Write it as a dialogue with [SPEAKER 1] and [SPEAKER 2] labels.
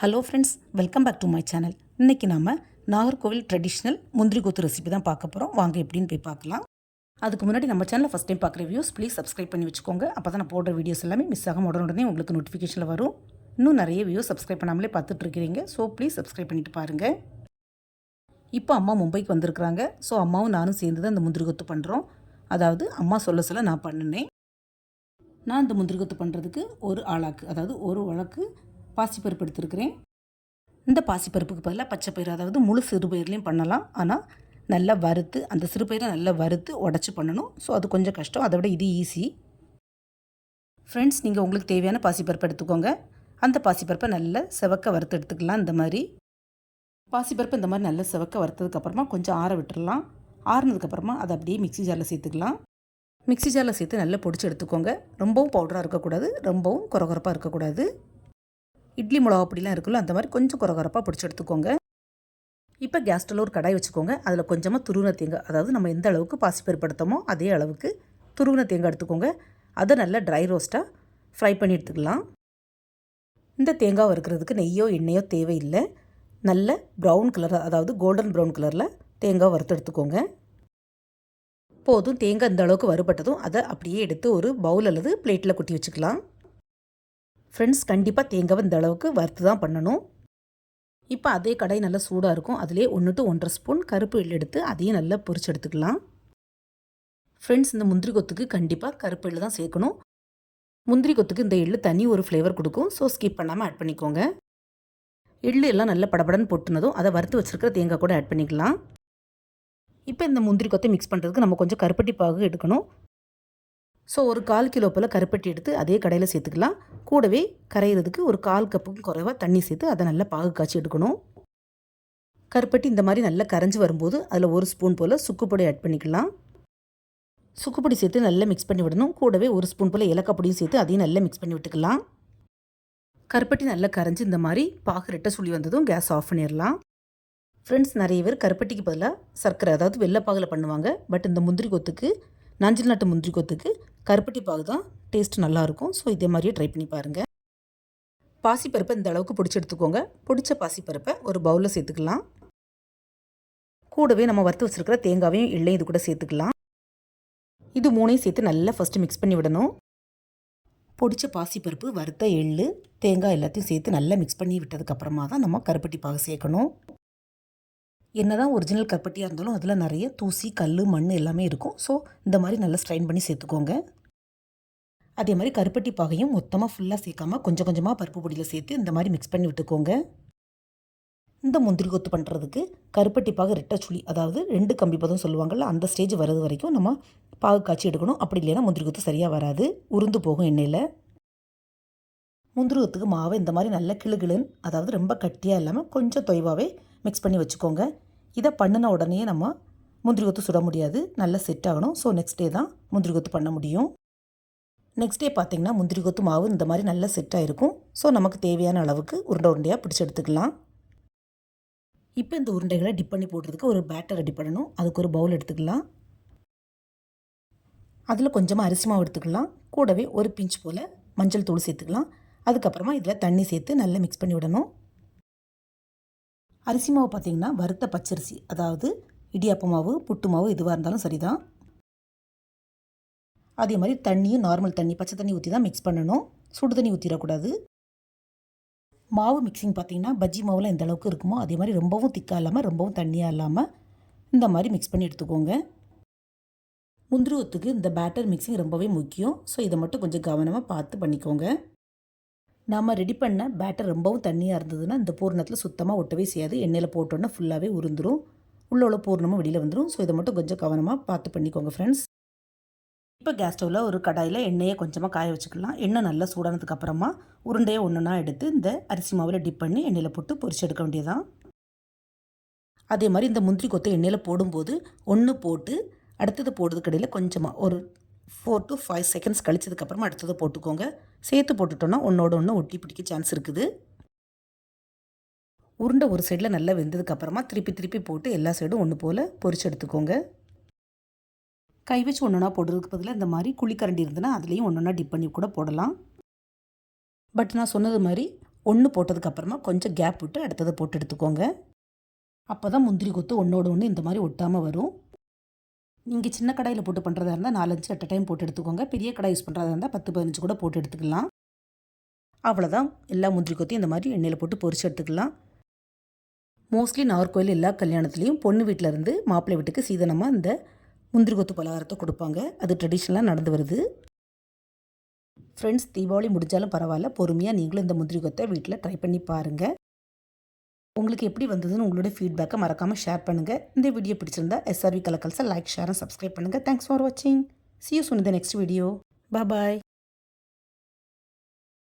[SPEAKER 1] Hello friends, welcome back to my channel. இன்றைக்கி நம்ம Nagercoil traditional முந்திரி கொத்து ரெசிபி தான் பார்க்க போகிறோம். வாங்க எப்படின்னு போய் பார்க்கலாம். அதுக்கு முன்னாடி நம்ம சேனலில் ஃபஸ்ட் டைம் பார்க்குற வியூஸ் ப்ளீஸ் சப்ஸ்கிரைப் பண்ணி வச்சுக்கோங்க. அப்போ தான் நான் போடுற வீடியோஸ் எல்லாமே மிஸ் ஆகாம உடனே உங்களுக்கு நோட்டிஃபிகேஷனில் வரும். இன்னும் நிறைய வியூஸ் சப்ஸ்கிரைப் பண்ணாமலே பார்த்துட்ருக்கிறீங்க. ஸோ ப்ளீஸ் சப்ஸ்கிரைப் பண்ணிட்டு பாருங்கள். இப்போ அம்மா மும்பைக்கு வந்திருக்கிறாங்க. ஸோ அம்மாவும் நானும் சேர்ந்து தான் இந்த முந்திரி கொத்து பண்ணுறோம். அதாவது அம்மா சொல்ல நான் பண்ணினேன். நான் இந்த முந்திரி கொத்து பண்ணுறதுக்கு ஒரு ஆளாக்கு, அதாவது ஒரு வழக்கு பாசிப்பருப்பு எடுத்துருக்கிறேன். இந்த பாசிப்பருப்புக்கு பதிலாக பச்சைப்பயிறு, அதாவது முழு சிறுபயிர்லேயும் பண்ணலாம். ஆனால் நல்லா வறுத்து, அந்த சிறுபயிரை நல்லா வறுத்து உடச்சி பண்ணணும். ஸோ அது கொஞ்சம் கஷ்டம். அதை விட இது ஈஸி. ஃப்ரெண்ட்ஸ், நீங்கள் உங்களுக்கு தேவையான பாசிப்பருப்பு எடுத்துக்கோங்க. அந்த பாசிப்பருப்பை நல்லா செவக்க வறுத்து எடுத்துக்கலாம். இந்த மாதிரி பாசிப்பருப்பு இந்த மாதிரி நல்லா செவக்க வறுத்ததுக்கப்புறமா கொஞ்சம் ஆற விட்டுடலாம். ஆறுனதுக்கப்புறமா அதை அப்படியே மிக்ஸி ஜாரில் சேர்த்துக்கலாம். மிக்ஸி ஜாரில் சேர்த்து நல்லா பொடிச்சு எடுத்துக்கோங்க. ரொம்பவும் பவுடராக இருக்கக்கூடாது, ரொம்பவும் குறகுறப்பாக இருக்கக்கூடாது. இட்லி மிளகா அப்படிலாம் இருக்குல்ல, அந்த மாதிரி கொஞ்சம் குறகுறப்பாக பிடிச்சி எடுத்துக்கோங்க. இப்போ கேஸ் ஸ்டவ்வில் ஒரு கடாய் வச்சுக்கோங்க. அதில் கொஞ்சமாக துருவின தேங்காய், அதாவது நம்ம எந்த அளவுக்கு பாசிப்பருப்பு எடுத்தோமோ அதே அளவுக்கு துருவின தேங்காய் எடுத்துக்கோங்க. அதை நல்லா ட்ரை ரோஸ்ட்டாக ஃப்ரை பண்ணி எடுத்துக்கலாம். இந்த தேங்காய் வறுக்கிறதுக்கு நெய்யோ எண்ணெயோ தேவையில்லை. நல்ல ப்ரௌன் கலர், அதாவது கோல்டன் ப்ரௌன் கலரில் தேங்காய் வறுத்து எடுத்துக்கோங்க. போதும். தேங்காய் இந்த அளவுக்கு வறுபட்டதும் அதை அப்படியே எடுத்து ஒரு பவுல் அல்லது பிளேட்டில் கொட்டி வச்சுக்கலாம். ஃப்ரெண்ட்ஸ், கண்டிப்பாக தேங்காவை இந்த அளவுக்கு வறுத்து தான் பண்ணணும். இப்போ அதே கடாய் நல்லா சூடாக இருக்கும். அதிலே 1 to 1.5 ஸ்பூன் கருப்பு எள் எடுத்து அதையும் நல்லா பொரிச்சு எடுத்துக்கலாம். ஃப்ரெண்ட்ஸ், இந்த முந்திரி கொத்துக்கு கண்டிப்பாக கருப்பு எள் தான் சேர்க்கணும். முந்திரி கொத்துக்கு இந்த எள் தனி ஒரு ஃப்ளேவர் கொடுக்கும். ஸோ ஸ்கிப் பண்ணாமல் ஆட் பண்ணிக்கோங்க. எள் எல்லாம் நல்லா படபடன்னு பொட்டுனதும் அதை வறுத்து வச்சுருக்கிற தேங்காய் கூட ஆட் பண்ணிக்கலாம். இப்போ இந்த முந்திரி கொத்தை மிக்ஸ் பண்ணுறதுக்கு நம்ம கொஞ்சம் கருப்பட்டி பாகு எடுக்கணும். ஸோ ஒரு 1/4 கிலோ போல் கருப்பட்டி எடுத்து அதே கடையில் சேர்த்துக்கலாம். கூடவே கரையிறதுக்கு ஒரு 1/4 கப்புக்கும் குறைவாக தண்ணி சேர்த்து அதை நல்லா பாகு காய்ச்சி எடுக்கணும். கருப்பட்டி இந்த மாதிரி நல்லா கரைஞ்சி வரும்போது அதில் 1 ஸ்பூன் போல் சுக்குப்பொடி ஆட் பண்ணிக்கலாம். சுக்குப்பொடி சேர்த்து நல்லா மிக்ஸ் பண்ணி விடணும். கூடவே 1 ஸ்பூன் போல் ஏலக்காய் பொடியும் சேர்த்து அதையும் நல்லா மிக்ஸ் பண்ணி விட்டுக்கலாம். கருப்பட்டி நல்லா கரைஞ்சி இந்த மாதிரி பாகு ரெட்டை சுழி வந்ததும் கேஸ் ஆஃப் பண்ணிடலாம். ஃப்ரெண்ட்ஸ், நிறைய பேர் கருப்பட்டிக்கு பதிலாக சர்க்கரை, அதாவது வெள்ளைப்பாகில் பண்ணுவாங்க. பட் இந்த முந்திரி கொத்துக்கு, நஞ்சள் நாட்டு முந்திரி கொத்துக்கு கருப்பட்டி பாகு தான் டேஸ்ட் நல்லாயிருக்கும். ஸோ இதே மாதிரியே ட்ரை பண்ணி பாருங்கள். பாசிப்பருப்பை இந்த அளவுக்கு பிடிச்சி எடுத்துக்கோங்க. பிடிச்ச பாசிப்பருப்பை ஒரு பவுலில் சேர்த்துக்கலாம். கூடவே நம்ம வறுத்து வச்சுருக்கிற தேங்காவையும் எள்ளையும் இது கூட சேர்த்துக்கலாம். இது 3ஐயும் சேர்த்து நல்லா ஃபஸ்ட்டு மிக்ஸ் பண்ணி விடணும். பொடிச்ச பாசிப்பருப்பு, வறுத்த எள், தேங்காய் எல்லாத்தையும் சேர்த்து நல்லா மிக்ஸ் பண்ணி விட்டதுக்கப்புறமா தான் நம்ம கருப்பட்டி பாகு சேர்க்கணும். என்னதான் ஒரிஜினல் கருப்பட்டியாக இருந்தாலும் அதில் நிறைய தூசி, கல், மண் எல்லாமே இருக்கும். ஸோ இந்த மாதிரி நல்லா ஸ்ட்ரைன் பண்ணி சேர்த்துக்கோங்க. அதே மாதிரி கருப்பட்டி பாகையும் மொத்தமாக ஃபுல்லாக சேர்க்காமல் கொஞ்சம் கொஞ்சமாக பருப்பு பொடியில் சேர்த்து இந்த மாதிரி மிக்ஸ் பண்ணி விட்டுக்கோங்க. இந்த முந்திரி கொத்து பண்ணுறதுக்கு கருப்பட்டி பாகு ரெட்டை சுழி, அதாவது 2 கம்பி பதம் சொல்லுவாங்கள்ல, அந்த ஸ்டேஜ் வர்றது வரைக்கும் நம்ம பாகு காய்ச்சி எடுக்கணும். அப்படி இல்லைன்னா முந்திரி கொத்து சரியாக வராது, உருந்து போகும் எண்ணெயில். முந்திரி கொத்துக்கு மாவை இந்த மாதிரி நல்லா கிளுகிளுன்னு, அதாவது ரொம்ப கட்டியாக இல்லாமல் கொஞ்சம் தொய்வாகவே மிக்ஸ் பண்ணி வச்சுக்கோங்க. இதை பண்ணின உடனே நம்ம முந்திரி கொத்து சுட முடியாது, நல்லா செட் ஆகணும். ஸோ நெக்ஸ்ட் டே தான் முந்திரி கொத்து பண்ண முடியும். நெக்ஸ்ட் டே பார்த்திங்கன்னா முந்திரி கொத்து மாவு இந்த மாதிரி நல்லா செட் ஆகிருக்கும். ஸோ நமக்கு தேவையான அளவுக்கு உருண்டையாக பிடிச்சி எடுத்துக்கலாம். இப்போ இந்த உருண்டைகளை டிப் பண்ணி போடுறதுக்கு ஒரு பேட்டர் ரெடி பண்ணணும். அதுக்கு ஒரு பவுல் எடுத்துக்கலாம். அதில் கொஞ்சமாக அரிசி மாவு எடுத்துக்கலாம். கூடவே ஒரு பிஞ்ச் போல் மஞ்சள் தூள் சேர்த்துக்கலாம். அதுக்கப்புறமா இதில் தண்ணி சேர்த்து நல்லா மிக்ஸ் பண்ணி விடணும். அரிசி மாவு பார்த்திங்கன்னா வறுத்த பச்சரிசி, அதாவது இடியாப்ப மாவு, புட்டு மாவு எதுவாக இருந்தாலும் சரிதான். அதே மாதிரி தண்ணியும் நார்மல் தண்ணி, பச்சை தண்ணி ஊற்றி தான் மிக்ஸ் பண்ணணும். சுடு தண்ணி ஊற்றிடக்கூடாது. மாவு மிக்சிங் பார்த்திங்கன்னா பஜ்ஜி மாவுலாம் எந்த அளவுக்கு இருக்குமோ அதே மாதிரி ரொம்பவும் திக்காக இல்லாமல் ரொம்பவும் தண்ணியாக இல்லாமல் இந்த மாதிரி மிக்ஸ் பண்ணி எடுத்துக்கோங்க. முந்திரி கொத்துக்கு இந்த பேட்டர் மிக்சிங் ரொம்பவே முக்கியம். ஸோ இதை மட்டும் கொஞ்சம் கவனமாக பார்த்து பண்ணிக்கோங்க. நாம் ரெடி பண்ண பேட்டர் ரொம்பவும் தண்ணியாக இருந்ததுன்னா இந்த பூர்ணத்தில் சுத்தமாக ஒட்டவே செய்யாது. எண்ணெயில் போட்டோன்னா ஃபுல்லாகவே உருந்துடும், உள்ள பூர்ணமும் வெளியில் வந்துடும். ஸோ இதை மட்டும் கொஞ்சம் கவனமாக பார்த்து பண்ணிக்கோங்க ஃப்ரெண்ட்ஸ். இப்போ கேஸ் ஸ்டவ்வில் ஒரு கடாயில் எண்ணெயை கொஞ்சமாக காய வச்சுக்கலாம். எண்ணெய் நல்லா சூடானதுக்கப்புறமா உருண்டையை ஒன்றுனா எடுத்து இந்த அரிசி மாவில் டிப் பண்ணி எண்ணெயில் போட்டு பொரிச்சு எடுக்க வேண்டியதான். அதே மாதிரி இந்த முந்திரி கொத்தை எண்ணெயில் போடும்போது ஒன்று போட்டு அடுத்தது போடுறதுக்கு இடையில் கொஞ்சமாக ஒரு 4 to 5 செகண்ட்ஸ் கழிச்சதுக்கப்புறமா அடுத்தது போட்டுக்கோங்க. சேர்த்து போட்டுட்டோன்னா ஒன்றோட ஒன்று ஒட்டி பிடிக்க சான்ஸ் இருக்குது. உருண்டை ஒரு சைடில் நல்லா வெந்ததுக்கப்புறமா திருப்பி போட்டு எல்லா சைடும் ஒன்று போல் பொரிச்சு எடுத்துக்கோங்க. கை வச்சு ஒன்றுனா போடுறதுக்கு பதிலாக இந்த மாதிரி குழிக்கரண்டி இருந்ததுன்னா அதுலேயும் ஒன்றுனா டிப் பண்ணி கூட போடலாம். பட் நான் சொன்னது மாதிரி ஒன்று போட்டதுக்கப்புறமா கொஞ்சம் கேப் விட்டு அடுத்ததை போட்டு எடுத்துக்கோங்க. அப்போ தான் முந்திரி கொத்து ஒன்றோட ஒன்று இந்த மாதிரி ஒட்டாமல் வரும். நீங்கள் சின்ன கடாயில் போட்டு பண்ணுறதா இருந்தால் 4-5 அட் டைம் போட்டு எடுத்துக்கோங்க. பெரிய கடாய் யூஸ் பண்ணுறதா இருந்தால் 10-15 கூட போட்டு எடுத்துக்கலாம். அவ்வளோதான், எல்லா முந்திரி கொத்தையும் இந்த மாதிரி எண்ணெயில் போட்டு பொரிச்சு எடுத்துக்கலாம். மோஸ்ட்லி நாகர்கோவில் எல்லா கல்யாணத்துலேயும் பொண்ணு வீட்டிலேருந்து மாப்பிள்ளை வீட்டுக்கு சீதனமாக இந்த முந்திரி கொத்து பலகாரத்தை கொடுப்பாங்க. அது ட்ரெடிஷ்னலாக நடந்து வருது. ஃப்ரெண்ட்ஸ், தீபாவளி முடிஞ்சாலும் பரவாயில்ல, பொறுமையாக நீங்களும் இந்த முந்திரி கொத்தை வீட்டில் ட்ரை பண்ணி பாருங்கள். உங்களுக்கு எப்படி வந்ததுன்னு உங்களோட ஃபீட்பேக்கை மறக்காமல் ஷேர் பண்ணுங்கள். இந்த வீடியோ பிடிச்சிருந்தா SRV கலக்கல்ஸை லைக், ஷேர் அண்ட் சப்ஸ்கிரைப் பண்ணுங்கள். தேங்க்ஸ் ஃபார் வாட்சிங். See you soon in the next video. Bye bye.